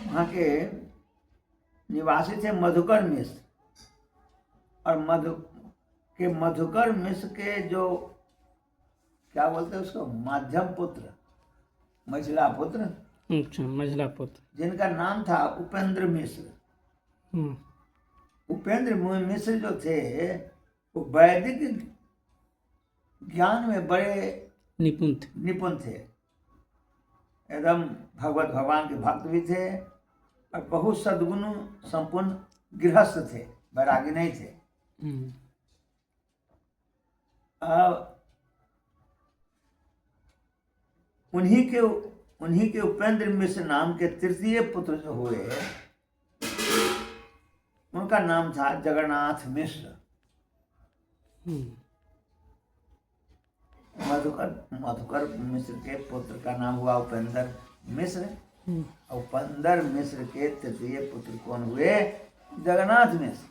वहाँ के निवासी थे मधुकर मिश्र, और मधुकर मिश्र के जो क्या बोलते हैं उसको, माध्यम पुत्र, मझिला पुत्र, अच्छा, मझिला पुत्र। जिनका नाम था उपेंद्र मिश्र। उपेंद्र मिश्र जो थे वो वैदिक ज्ञान में बड़े निपुण थे, एकदम भगवान के भक्त भी थे, और बहुत सद्गुण संपूर्ण गृहस्थ थे, वैरागी नहीं थे। उन्हीं के उपेंद्र मिश्र नाम के तृतीय पुत्र जो हुए, उनका नाम था जगन्नाथ मिश्र। मधुकर मिश्र के पुत्र का नाम हुआ उपेंद्र मिश्र। उपेंद्र मिश्र के तृतीय पुत्र कौन हुए? जगन्नाथ मिश्र।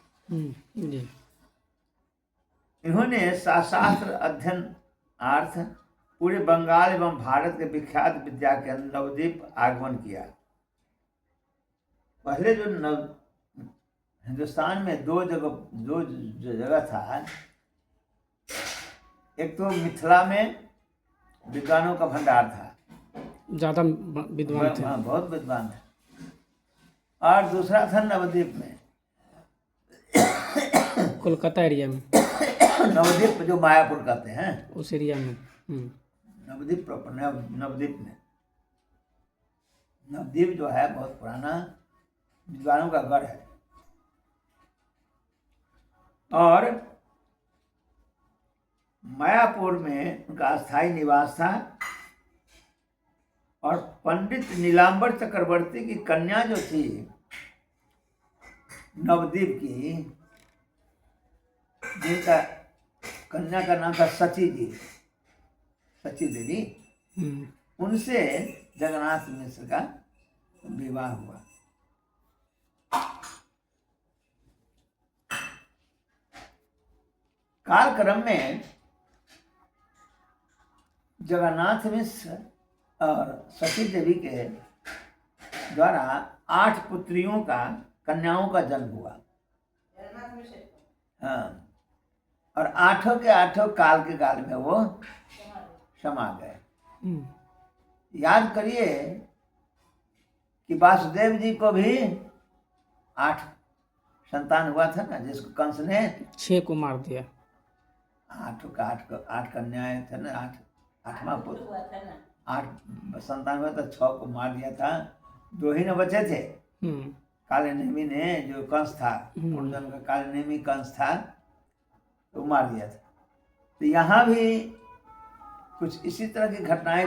इन्होंने शास्त्र अध्ययनार्थ पूरे बंगाल एवं भारत के विख्यात विद्या केंद्र नवद्वीप आगमन किया। पहले जो हिंदुस्तान में दो जगह था, एक तो मिथिला में विद्वानों का भंडार था, ज्यादा विद्वान थे, बहुत विद्वान थे, और दूसरा था नवद्वीप में, कोलकाता एरिया में, नवद्वीप जो मायापुर कहते हैं उस एरिया में, नवद्वीप प्रॉपर, नवद्वीप में। नवद्वीप जो है बहुत पुराना विद्वानों का गढ़ है, और मायापुर में उनका स्थायी निवास था। और पंडित नीलांबर चक्रवर्ती की कन्या जो थी नवद्वीप की, जिनका कन्या का नाम था सची देवी, उनसे जगन्नाथ मिश्र का विवाह हुआ। कालक्रम में जगन्नाथ मिश्र और सती देवी के द्वारा 8 पुत्रियों का, कन्याओं का जन्म हुआ। हाँ, और 8 के 8 काल के काल में वो समा गए। याद करिए कि वासुदेव जी को भी 8 संतान हुआ था ना, जिसको कंस ने 6 को मार दिया। 8 कन्याएं थे ना, 8वां पुत्र, 8 संतान हुआ तो 6 को मार दिया था, 2 ही न बचे थे। काले नेमी ने, जो कंस था, पूर्वजन्म का काले नेमी कंस था, तो मार दिया था। तो यहाँ भी कुछ इसी तरह की घटनाएं,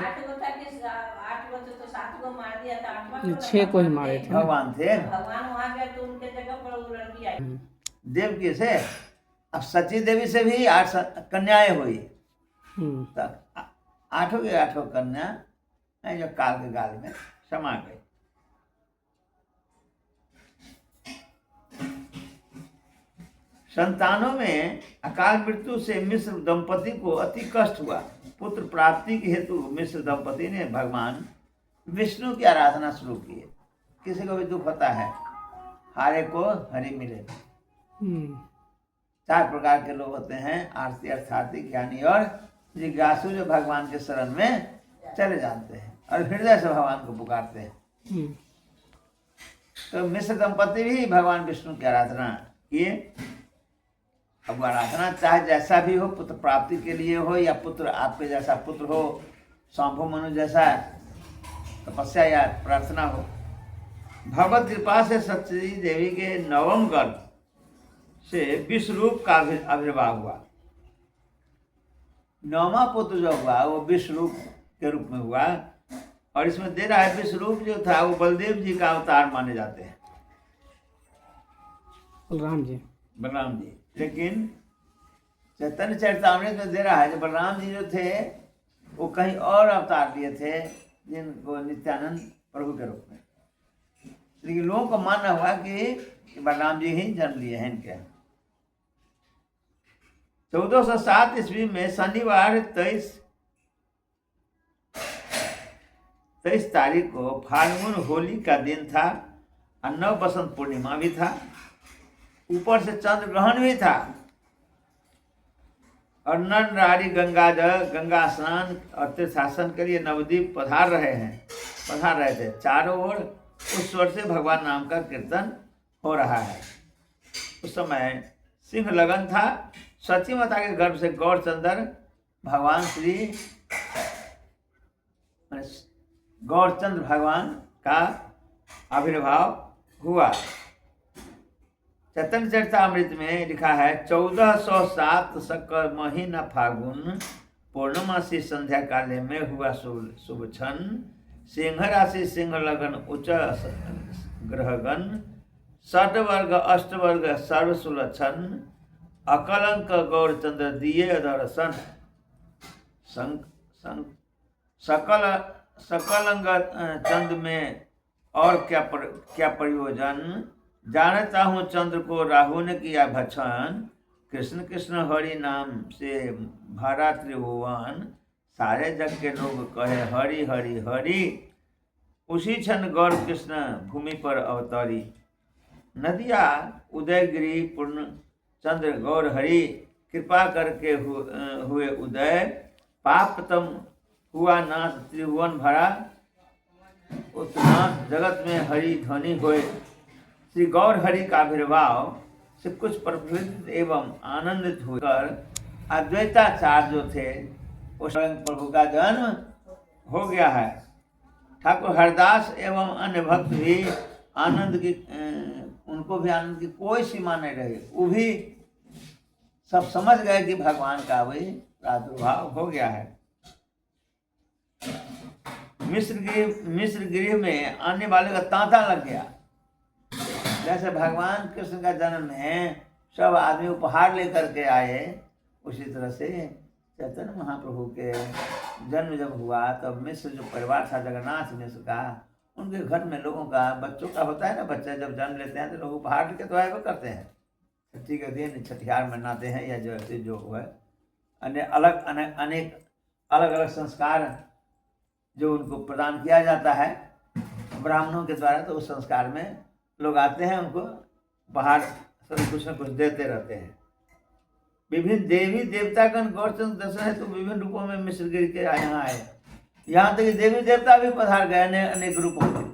6 को ही मारे थे, भगवान थे, भगवान वहां गए तो उनके जगह पर वो लड़की आई देवकी से। अब सची देवी से भी 8 कन्याएं हुई, तो 8 के 8 कन्या जो काल के काल में समा गई। संतानों में अकाल मृत्यु से मिश्र दंपति को अति कष्ट हुआ। पुत्र प्राप्ति के हेतु मिश्र दंपति ने भगवान विष्णु की आराधना शुरू की। किसी को भी दुख होता है, हारे को हरि मिले। 4 प्रकार के लोग होते हैं, आरती, अर्थार्थी, ज्ञानी और जिज्ञासु, जो भगवान के शरण में चले जाते हैं और हृदय से भगवान को पुकारते हैं। तो मिश्र दंपति भी भगवान विष्णु की आराधना किए। अब आराधना चाहे जैसा भी हो, पुत्र प्राप्ति के लिए हो या पुत्र आपके जैसा पुत्र हो, शंभु मनु जैसा तपस्या या प्रार्थना हो, भगवत कृपा से सती देवी के 9वें गर्भ से विश्वरूप का आविर्भाव हुआ। 9वां पुत्र जो हुआ वो विश्वरूप के रूप में हुआ। और इसमें दे रहा है, विश्वरूप जो था वो बलदेव जी का अवतार माने जाते हैं, बलराम जी। लेकिन चैतन्य चरितामृत में दे रहा है कि बलराम जी जो थे वो कहीं और अवतार लिए थे, जिनको नित्यानंद प्रभु के रूप में। लेकिन लोगों को मानना हुआ कि बलराम जी ही जन्म लिए हैं इनके। 1407 ईस्वी में शनिवार 23 तारीख को फाल्गुन होली का दिन था। और नव बसंत पूर्णिमा भी था, ऊपर से चंद्र ग्रहण भी था, और नर नारी गंगा स्नान और तीर्थासन के लिए नवद्वीप पधार रहे थे। चारों ओर उस स्वर से भगवान नाम का कीर्तन हो रहा है। उस समय सिंह लगन था। सची माता के गर्भ से गौरचंद्र भगवान गौरचंद्र भगवान का आविर्भाव हुआ। चैतन्य चरितामृत में लिखा है 1407 शक महीना फागुन पूर्णमासी संध्या काले में हुआ शुभ क्षण। सिंह राशि सिंह लगन उच्च ग्रहगण षट वर्ग अष्ट वर्ग सर्व सुलक्षण अकलंक गौरचंद्र दिए दर्शन सकलंग चंद में और क्या प्रयोजन। जानता हूँ चंद्र को राहु ने किया भक्षण। कृष्ण कृष्ण हरि नाम से भरा त्रिभुवन सारे जग के लोग कहे हरि हरि हरि। उसी क्षण गौर कृष्ण भूमि पर अवतरी। नदिया उदयगिरी पूर्ण चंद्र गौर हरि कृपा करके हुए उदय। पाप तम हुआ नाथ त्रिभुवन भरा उतना जगत में हरि ध्वनि होए। श्री गौर हरि का आविर्भाव से कुछ प्रफुल्लित एवं आनंदित होकर अद्वैताचार्य जो थे वो स्वयं प्रभु का जन्म हो गया है। ठाकुर हरदास एवं अन्य भक्त भी आनंद की उनको भी आनंद की कोई सीमा नहीं रही। वो भी सब समझ गए कि भगवान का भी प्रादुर्भाव हो गया है। मिस्र गृह में आने वाले का तांता लग गया। जैसे भगवान कृष्ण का जन्म में सब आदमी उपहार लेकर के आए, उसी तरह से चैतन्य महाप्रभु के जन्म जब हुआ तब मिस्र जो परिवार था जगन्नाथ मिस्र का, उनके घर में लोगों का बच्चों का होता है ना, बच्चे जब जन्म लेते हैं तो लोग उपहार लेके तो आए वो करते हैं। छठी के दिन छठियार मनाते हैं या जो है अनेक अलग अलग संस्कार जो उनको प्रदान किया जाता है ब्राह्मणों के द्वारा। तो उस संस्कार में लोग आते हैं, उनको बाहर सब कुछ न कुछ देते रहते हैं। विभिन्न देवी देवतागण गौरचंद्र दर्शन है तो विभिन्न रूपों में मिस्र गिर के यहाँ आए। यहाँ तक देवी देवता भी पधार गए अनेक रूपों में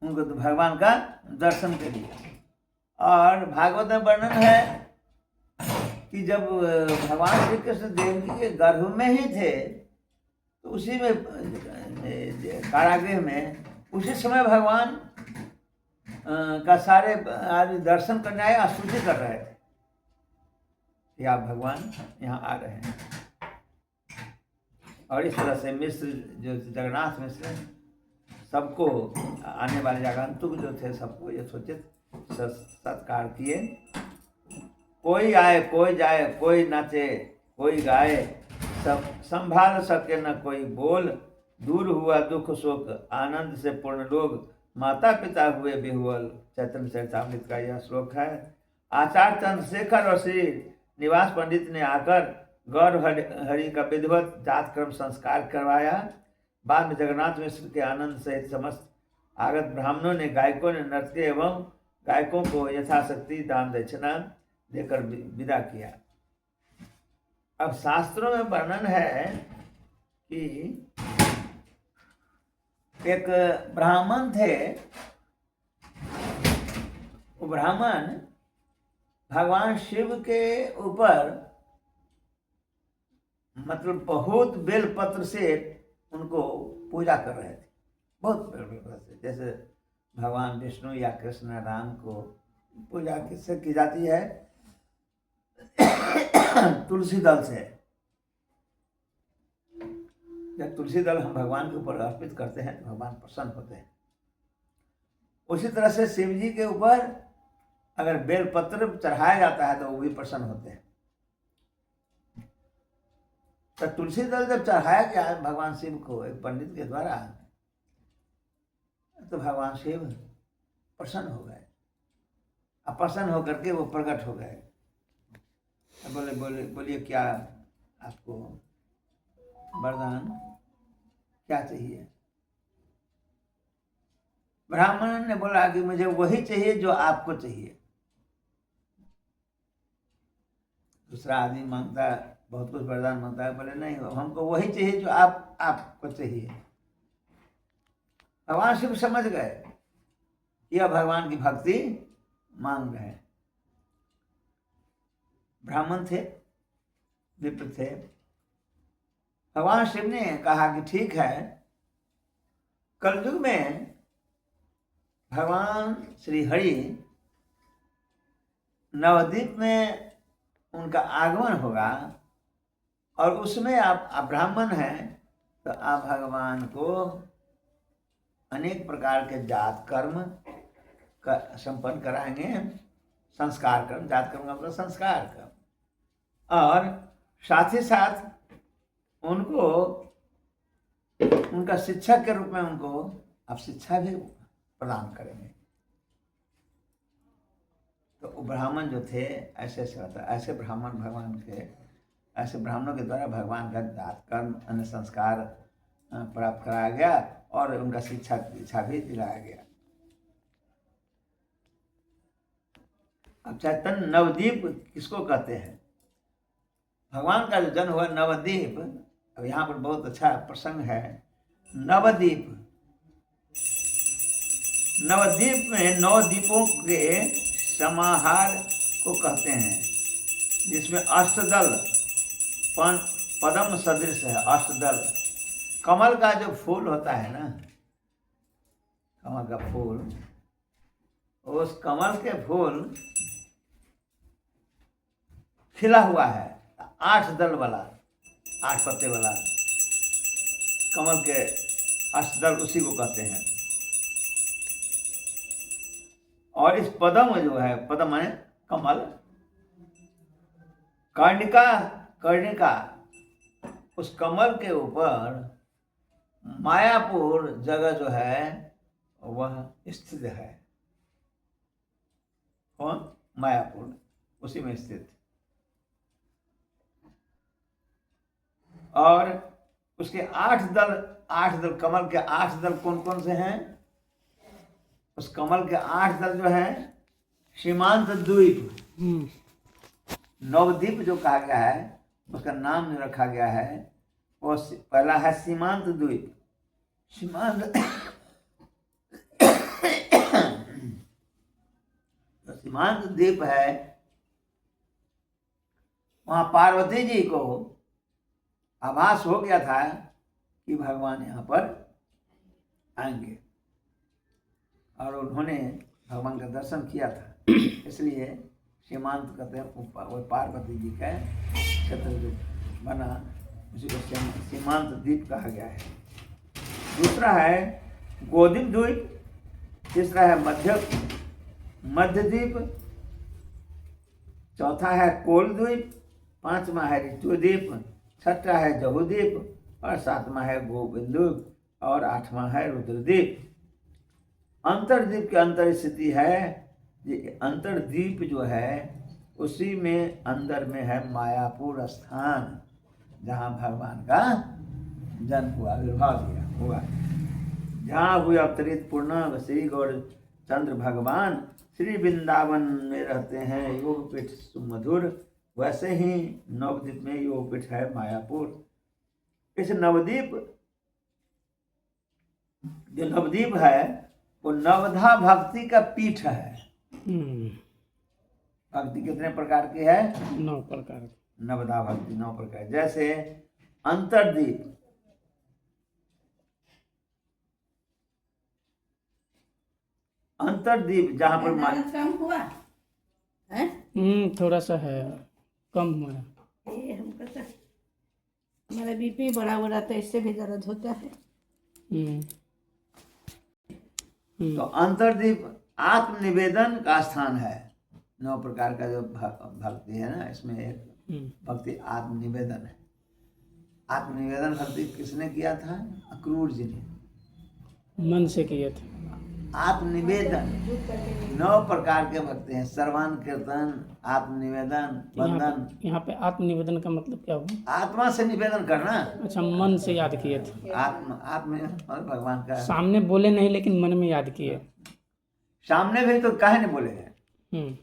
उनको तो भगवान का दर्शन के लिए। और भागवत में वर्णन है कि जब भगवान श्री कृष्ण देव जी के गर्भ में ही थे तो उसी में कारागृह में उसी समय भगवान का सारे आदमी दर्शन करने आए, स्तुति कर रहे थे कि आप भगवान यहाँ आ रहे हैं। और इस तरह से मिस्र जो जगन्नाथ मिस्र सबको आने वाले आगंतुक जो थे सबको यथोचित सत्कार किए। कोई आए कोई जाए, कोई नाचे कोई गाए, सब संभाल सके न कोई बोल। दूर हुआ दुख शोक आनंद से पूर्ण लोग, माता पिता हुए बिहुअल। चैतन्य चरितामृत का यह श्लोक है। आचार्य चंद्रशेखर और श्री निवास पंडित ने आकर गौर हरि का विधिवत जातक्रम संस्कार करवाया। बाद में जगन्नाथ मिश्र के आनंद सहित समस्त आगत ब्राह्मणों ने गायकों ने नर्तकी एवं गायकों को यथाशक्ति दान दक्षिणा देकर विदा किया। अब शास्त्रों में वर्णन है कि एक ब्राह्मण थे। वो ब्राह्मण भगवान शिव के ऊपर मतलब बहुत बेलपत्र से उनको पूजा कर रहे थे, बहुत बेलपत्र से। जैसे भगवान विष्णु या कृष्ण राम को पूजा किससे की जाती है? तुलसी दल से। जब तुलसी दल हम भगवान के ऊपर अर्पित करते हैं तो भगवान प्रसन्न होते हैं। उसी तरह से शिव जी के ऊपर अगर बेलपत्र चढ़ाया जाता है तो वो भी प्रसन्न होते हैं। तो तुलसी दल जब चढ़ाया गया भगवान शिव को एक पंडित के द्वारा तो भगवान शिव प्रसन्न हो गए। अब प्रसन्न होकर के वो प्रकट हो गए। बोलिए क्या आपको वरदान क्या चाहिए? ब्राह्मण ने बोला कि मुझे वही चाहिए जो आपको चाहिए। दूसरा आदमी मांगता है, बहुत कुछ वरदान मांगता है, बोले नहीं हमको वही चाहिए जो आपको चाहिए। भगवान शिव समझ गए यह भगवान की भक्ति मांग रहे हैं। ब्राह्मण थे, विप्र थे। भगवान शिव ने कहा कि ठीक है, कलयुग में भगवान श्री हरि नवद्वीप में उनका आगमन होगा और उसमें आप ब्राह्मण हैं तो आप भगवान को अनेक प्रकार के जात कर्म का संपन्न कराएंगे। संस्कार कर्म, जात कर्म का मतलब संस्कार कर्म, और साथ ही साथ उनको उनका शिक्षक के रूप में उनको आप शिक्षा भी प्रदान करेंगे। तो ब्राह्मण जो थे ऐसे ब्राह्मण भगवान के, ऐसे ब्राह्मणों के द्वारा भगवान का जात कर्म अन्य संस्कार प्राप्त कराया गया और उनका शिक्षा भी दिलाया गया। अब चैतन्य नवद्वीप किसको कहते हैं? भगवान का जो जन्म हुआ नवद्वीप, अब यहाँ पर बहुत अच्छा प्रसंग है। नवद्वीप, नवद्वीप में 9 द्वीपों के समाहार को कहते हैं, जिसमें अष्टदल पद्म सदृश है। अष्टदल कमल का जो फूल होता है ना, कमल का फूल, उस कमल के फूल खिला हुआ है 8 दल वाला, 8 पत्ते वाला कमल के अष्टदल, उसी को कहते हैं। और इस पद्म जो है, पद्म है कमल, कर्णिका, उस कमल के ऊपर मायापुर जगह जो है वह स्थित है। कौन? मायापुर, उसी में स्थित। और उसके 8 दल कमल के 8 दल कौन कौन से हैं? उस कमल के 8 दल जो है, सीमांत द्वीप, नवद्वीप जो कहा गया है, उसका नाम जो रखा गया है वो पहला है सीमांत द्वीप। सीमांत द्वीप है, वहां पार्वती जी को आभास हो गया था कि भगवान यहाँ पर आएंगे और उन्होंने भगवान का दर्शन किया था, इसलिए सीमांत कहते हैं। वो पार्वती जी का क्षेत्र जो बना उसी को सीमांत द्वीप कहा गया है। दूसरा है गोदिम द्वीप, तीसरा है मध्य द्वीप, चौथा है कोल द्वीप, 5वां है ऋतु द्वीप, 6वां है जहूद्वीप और 7वां है गोविंद और 8वां है रुद्रद्वीप। अंतरद्वीप की अंतर स्थिति है, ये अंतरद्वीप जो है उसी में अंदर में है मायापुर स्थान, जहाँ भगवान का जन्म हुआ, आविर्भाव हुआ, जहाँ हुए अवतरित पूर्ण श्री गौर चंद्र भगवान श्री वृंदावन में रहते हैं। योगपीठ सुमधुर, वैसे ही नवद्वीप में योगपीठ है मायापुर। इस नवद्वीप, जो नवद्वीप है वो नवधा भक्ति का पीठ है। भक्ति कितने प्रकार की है? 9 प्रकार। नवधा भक्ति 9 प्रकार। जैसे अंतरद्वीप, जहाँ पर कम हुआ है, थोड़ा सा है, कम हुआ है। ये हमको तो हमारा बीपी बड़ा हो रहा था, इससे भी दर्द होता है। तो अंतरद्वीप आत्मनिवेदन का स्थान है। 9 प्रकार का जो भक्ति है ना, इसमें एक भक्ति आत्मनिवेदन है। आत्मनिवेदन भक्ति किसने किया था? अक्रूर जी ने मन से किए थे। आत्मनिवेदन, झूठ करके 9 प्रकार के भक्ति हैं। श्रवण, कीर्तन, आत्मनिवेदन, बंधन। यहाँ पे आत्मनिवेदन का मतलब क्या हुआ? आत्मा से निवेदन करना। अच्छा, मन से याद किए थे। आत्म भगवान का सामने बोले नहीं लेकिन मन में याद किए। सामने भी तो काहे नहीं बोले हैं। हम्म।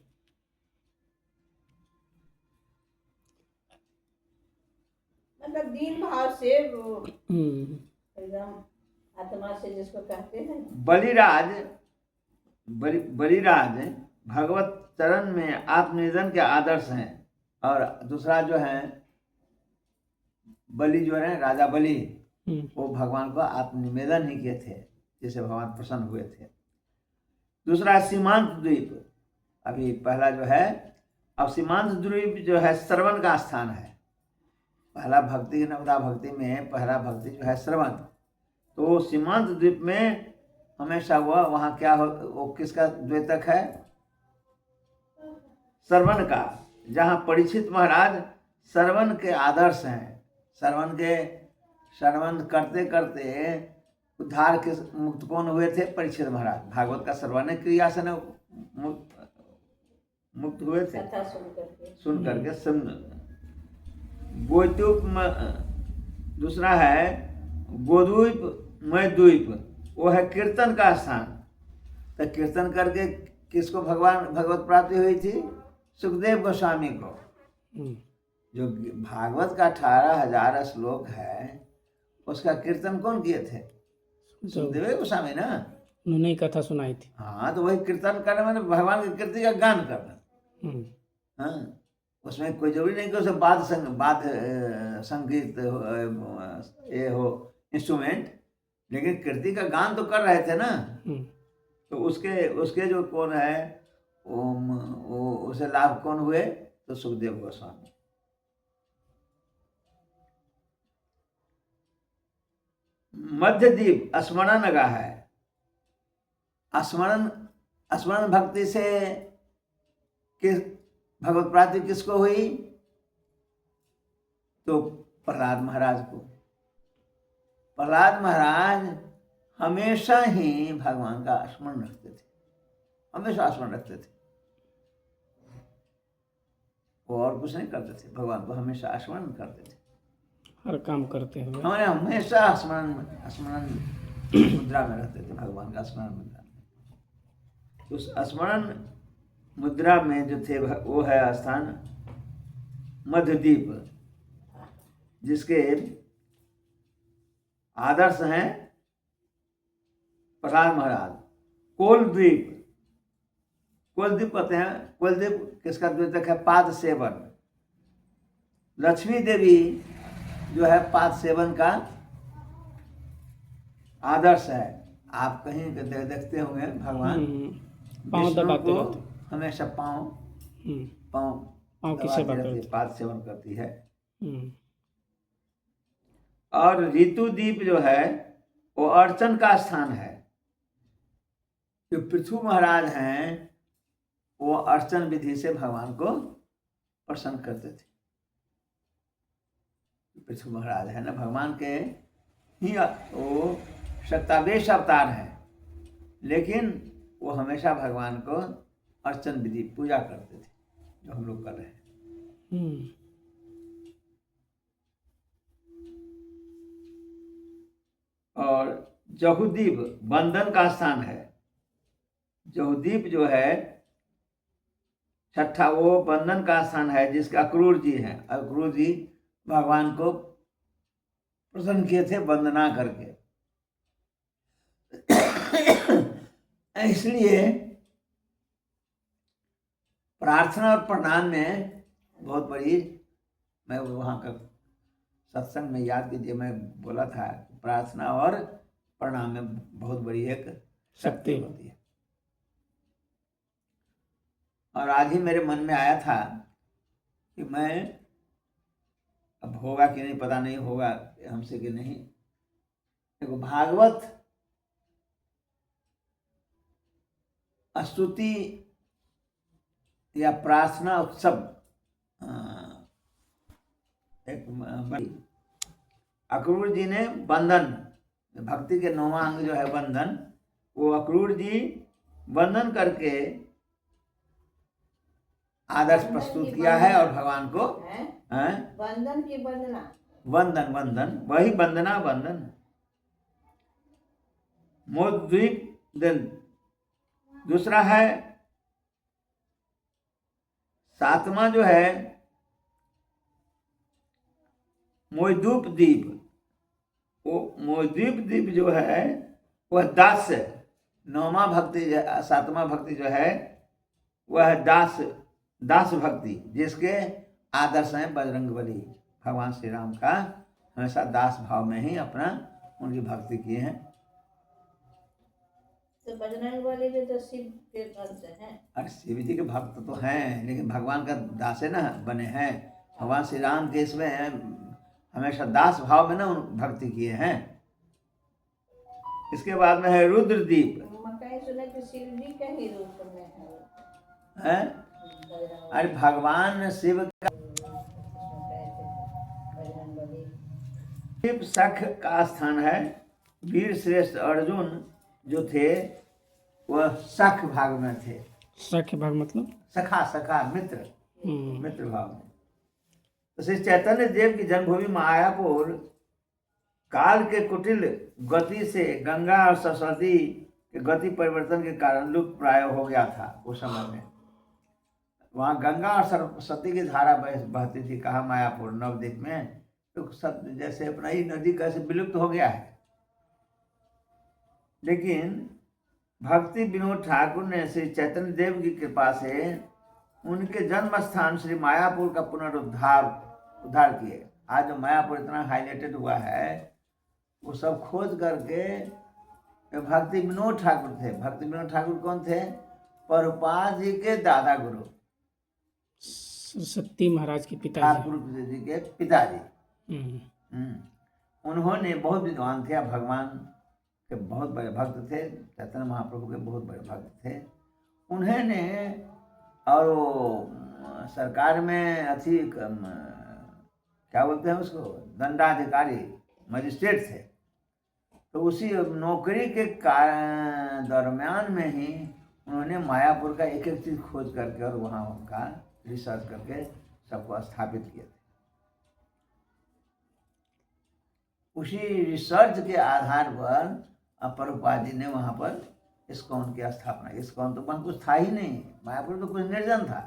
मतलब दीन भाव से वो हम्म। एकदम आत्मा से जिसको कहते हैं। बलिराज भगवत चरण में आत्मनिवेदन के आदर्श हैं। और दूसरा जो है बलि, जो है राजा बलि, वो भगवान को आत्मनिवेदन ही किए थे, जिससे भगवान प्रसन्न हुए थे। दूसरा सीमांत द्वीप, अभी पहला जो है, अब सीमांत द्वीप जो है श्रवण का स्थान है। पहला भक्ति, नवदा भक्ति में पहला भक्ति जो है श्रवण, तो सीमांत द्वीप में हमेशा हुआ। वहाँ क्या हो, वो किसका द्योतक है? श्रवण का, जहाँ परीक्षित महाराज श्रवण के आदर्श हैं। श्रवण करते करते उद्धार के मुक्त कौन हुए थे? परीक्षित महाराज। भागवत का श्रवण क्रिया से न मुक्त हुए थे, कथा सुन करके गोद्वीप, दूसरा है गोद्वीप मयद्वीप, वो है कीर्तन का स्थान। तो कीर्तन करके किसको भगवत प्राप्ति हुई थी? सुखदेव गोस्वामी को। जो भागवत का 18,000 श्लोक है, उसका कीर्तन कौन किए थे? सुखदेव गोस्वामी ना। उन्होंने ही कथा सुनाई थी। हाँ, तो वही कीर्तन करने मैंने भगवान की कीर्ति का गान करना। हाँ, उसमें कोई जरूरी नहीं कि उसे बाद संगीत ये हो इंस्ट्रूमेंट, लेकिन कीर्ति का गान तो कर रहे थे ना। तो उसके जो कौन है, वो उसे लाभ कौन हुए? तो सुखदेव गोस्वामी। मध्यद्वीप स्मरण लगा है। स्मरण भक्ति से किस भगवत प्राप्ति किसको हुई? तो प्रहलाद महाराज को। प्रहलाद महाराज हमेशा ही भगवान का स्मरण रखते थे, हमेशा स्मरण रखते थे। वो और कुछ नहीं करते थे, भगवान को हमेशा स्मरण करते थे। हर काम करते हुए हमारे हमेशा स्मरण मुद्रा में रहते थे, भगवान का स्मरण मुद्रा में। उस स्मरण मुद्रा में जो थे वो है स्थान मध्यद्वीप, जिसके आदर्श हैं प्रहलाद महाराज। कोलद्वीप कहते हैं। कोलद्वीप किसका द्योतक है? पाद सेवन। लक्ष्मी देवी जो है पाद सेवन का आदर्श है। आप कहीं देखते होंगे भगवान पाँव दबाते को रहते, हमेशा पाँव की सेवा दबाती रहती है, करते। पाद सेवन करती है। और ऋतुदीप जो है वो अर्चन का स्थान है। जो पृथु महाराज हैं, वो अर्चन विधि से भगवान को प्रसन्न करते थे। पृथु महाराज है ना, भगवान के ही वो 27 अवतार हैं, लेकिन वो हमेशा भगवान को अर्चन विधि पूजा करते थे, जो हम लोग कर रहे हैं। और जहुदीप बंधन का स्थान है। जहुदीप जो है छठा, वो बंधन का स्थान है, जिसका अक्रूर जी हैं। अक्रूर जी भगवान को प्रसन्न किए थे वंदना करके। इसलिए प्रार्थना और प्रणाम में बहुत बड़ी, मैं वहाँ का सत्संग में याद कीजिए, मैं बोला था प्रार्थना और प्रणाम में बहुत बड़ी एक शक्ति होती है। और आज ही मेरे मन में आया था कि मैं, अब होगा कि नहीं पता नहीं, होगा हमसे कि नहीं, देखो भागवत स्तुति या प्रार्थना उत्सव एक अक्रूर जी ने बंधन, भक्ति के 9वां अंग जो है बंधन, वो अक्रूर जी वंदन करके आदर्श प्रस्तुत किया है और भगवान को हैं? बंधन की बंदना, वंदन वंदन वही वंदना वंदन। मोद्वीप दिन दूसरा है, सातवां जो है मोयदूप द्वीप। वो मोयदूप द्वीप जो है वह दास, नौवां भक्ति, सातवां भक्ति जो है वह दास दास भक्ति, जिसके आदर्श हैं बजरंगबली। भगवान श्री राम का हमेशा दास भाव में ही अपना उनकी भक्ति किए हैं। तो बजरंगबली भी तो शिव के भक्त हैं। अरे शिव जी के भक्त तो हैं, लेकिन भगवान का दास ना बने हैं। भगवान श्री राम के इसमें हमेशा दास भाव में ना उन भक्ति किए हैं। इसके बाद में है रुद्रदीप कहीं सुने कि शिव जी के ही रूप में है। अरे भगवान शिव का शिव सख का स्थान है। वीर श्रेष्ठ अर्जुन जो थे वह सख भाग में थे। सख्य भाग मतलब सखा सखा मित्र, मित्र भाव में। तो श्री चैतन्य देव की जन्मभूमि मायापुर काल के कुटिल गति से गंगा और सरस्वती के गति परिवर्तन के कारण लुप्त प्राय हो गया था उस समय में। वहाँ गंगा और सरस्वती की धारा बहती थी। कहा मायापुर नवद्वीप में, तो सब जैसे अपना ही नदी कैसे विलुप्त हो गया है। लेकिन भक्ति विनोद ठाकुर ने श्री चैतन्य देव की कृपा से उनके जन्म स्थान श्री मायापुर का उद्धार किए। आज जो मायापुर इतना हाईलाइटेड हुआ है वो सब खोज करके भक्ति विनोद ठाकुर थे। भक्ति विनोद ठाकुर कौन थे? प्रभुपाद जी के दादा गुरु, सरस्वती महाराज के पिताजी, ठाकुर जी के पिताजी। उन्होंने बहुत विद्वान थे, भगवान के बहुत बड़े भक्त थे, चैतन्य महाप्रभु के बहुत बड़े भक्त थे। उन्होंने और वो सरकार में अथी क्या बोलते हैं उसको, दंडाधिकारी मजिस्ट्रेट थे। तो उसी नौकरी के दरम्यान में ही उन्होंने मायापुर का एक एक चीज़ खोज करके और वहाँ उनका रिसर्च करके सबको स्थापित किए थे। उसी रिसर्च के आधार पर प्रभुपाद जी ने वहाँ पर इस्कॉन की स्थापना। इस्कॉन तो वहाँ कुछ था ही नहीं, मायापुर तो कुछ निर्जन था,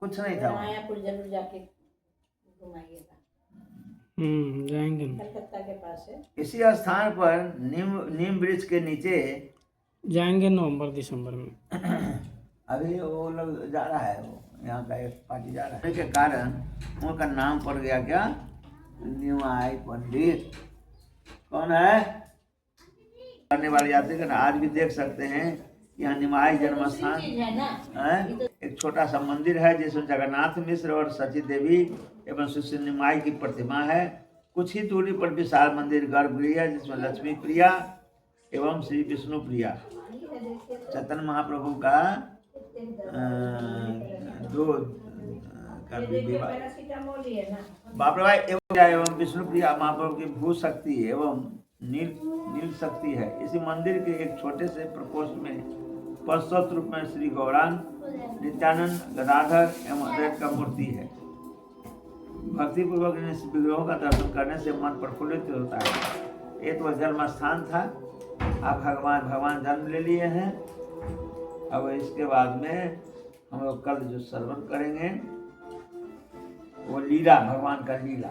कुछ नहीं था। मायापुर जरूर जाके घुमाइएगा, जाएंगे कलकत्ता के पास है। इसी स्थान पर नीम वृक्ष के नीचे जाएंगे नवंबर दिसंबर में। अभी वो लोग जा रहा है, वो यहाँ का एक पार्टी जा रहा है, के कारण उनका नाम पड़ गया क्या, निमाई पंडित। कौन है? करने वाले यात्रीगण आज भी देख सकते हैं यहाँ निमाई जन्म स्थान है। एक छोटा सा मंदिर है जिसमें जगन्नाथ मिश्र और सची देवी एवं सुश्री निमाई की प्रतिमा है। कुछ ही दूरी पर विशाल मंदिर गर्भगृह है जिसमें लक्ष्मी प्रिया एवं श्री विष्णु प्रिया चैतन्य महाप्रभु का दो बाप रे भाई एवं विष्णु प्रिया महाप्रभु की भू शक्ति एवं नील शक्ति है। इसी मंदिर के एक छोटे से प्रकोष्ठ में प्रस्तुत रूप में श्री गौरांग, नित्यानंद, गदाधर एवं अद्वैत का मूर्ति है। भक्तिपूर्वक इन विग्रहों का दर्शन करने से मन प्रफुल्लित होता है। ये तो जन्म स्थान था। अब भगवान जन्म ले लिए हैं। अब इसके बाद में हम लोग कल जो श्रवण करेंगे वो लीला, भगवान का लीला।